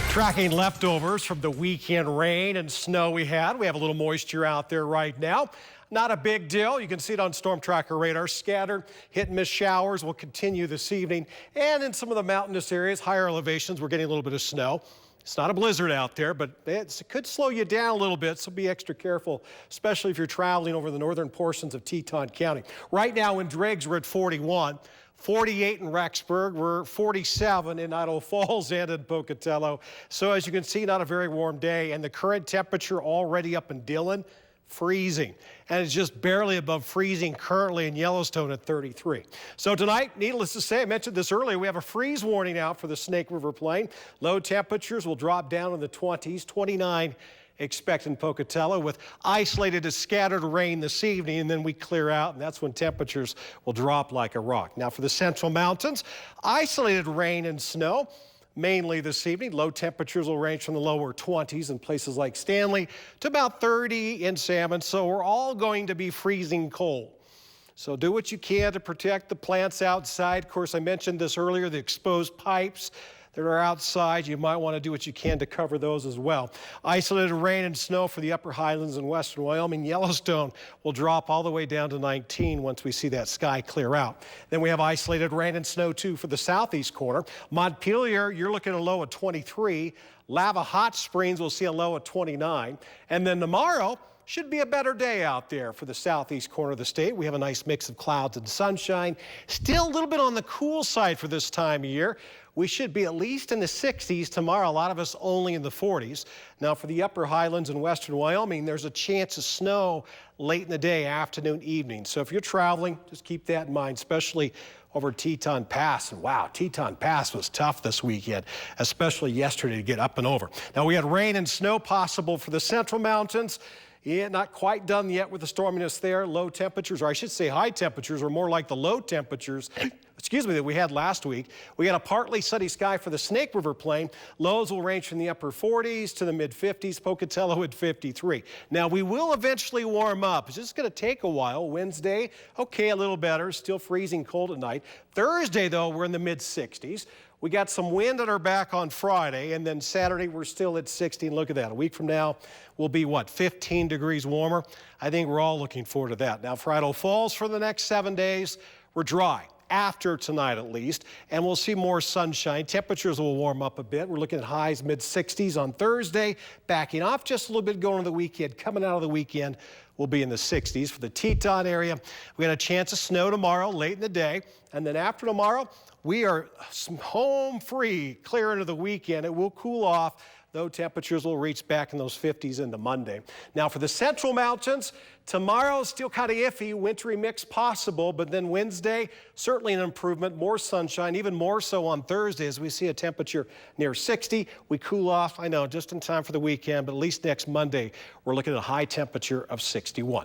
Tracking leftovers from the weekend rain and snow we had. We have a little moisture out there right now. Not a big deal. You can see it on Storm Tracker radar. Scattered hit and miss showers will continue this evening. And in some of the mountainous areas, higher elevations, we're getting a little bit of snow. It's not a blizzard out there, but it could slow you down a little bit, so be extra careful, especially if you're traveling over the northern portions of Teton County. Right now in Driggs, we're at 41. 48 in Rexburg, we're 47 in Idaho Falls and in Pocatello. So as you can see, not a very warm day, and the current temperature already up in Dillon, freezing. And it's just barely above freezing currently in Yellowstone at 33. So tonight, needless to say, I mentioned this earlier, we have a freeze warning out for the Snake River Plain. Low temperatures will drop down in the 20s, 29 expect in Pocatello, with isolated to scattered rain this evening, and then we clear out, and that's when temperatures will drop like a rock. Now for the Central Mountains, isolated rain and snow mainly this evening. Low temperatures will range from the lower 20s in places like Stanley to about 30 in Salmon, so we're all going to be freezing cold. So do what you can to protect the plants outside. Of course, I mentioned this earlier, the exposed pipes that are outside, you might want to do what you can to cover those as well. Isolated rain and snow for the upper highlands in western Wyoming. Yellowstone will drop all the way down to 19 once we see that sky clear out. Then we have isolated rain and snow too for the southeast corner. Montpelier, you're looking at a low of 23. Lava Hot Springs will see a low of 29. And then tomorrow should be a better day out there for the southeast corner of the state. We have a nice mix of clouds and sunshine. Still a little bit on the cool side for this time of year. We should be at least in the 60s tomorrow. A lot of us only in the 40s. Now for the upper highlands in western Wyoming, there's a chance of snow late in the day, afternoon, evening. So if you're traveling, just keep that in mind, especially over Teton Pass. And wow, Teton Pass was tough this weekend, especially yesterday to get up and over. Now we had rain and snow possible for the Central Mountains. Yeah, not quite done yet with the storminess there. Low temperatures, or I should say high temperatures, are more like the low temperatures, that we had last week. We got a partly sunny sky for the Snake River Plain. Lows will range from the upper 40s to the mid 50s. Pocatello at 53. Now we will eventually warm up. It's just going to take a while. Wednesday, okay, a little better. Still freezing cold at night. Thursday, though, we're in the mid 60s. We got some wind at our back on Friday, and then Saturday we're still at 60. And look at that. A week from now, we'll be, 15 degrees warmer? I think we're all looking forward to that. Now for Idaho Falls for the next 7 days, we're dry. After tonight at least, and we'll see more sunshine. Temperatures will warm up a bit. We're looking at highs mid-60s on Thursday, backing off just a little bit going into the weekend. Coming out of the weekend, we'll be in the 60s. For the Teton area, we got a chance of snow tomorrow late in the day, and then after tomorrow, we are home free, clear into the weekend. It will cool off, though temperatures will reach back in those 50s into Monday. Now for the Central Mountains, tomorrow still kind of iffy, wintry mix possible, but then Wednesday, certainly an improvement, more sunshine, even more so on Thursday as we see a temperature near 60. We cool off, I know, just in time for the weekend, but at least next Monday, we're looking at a high temperature of 61.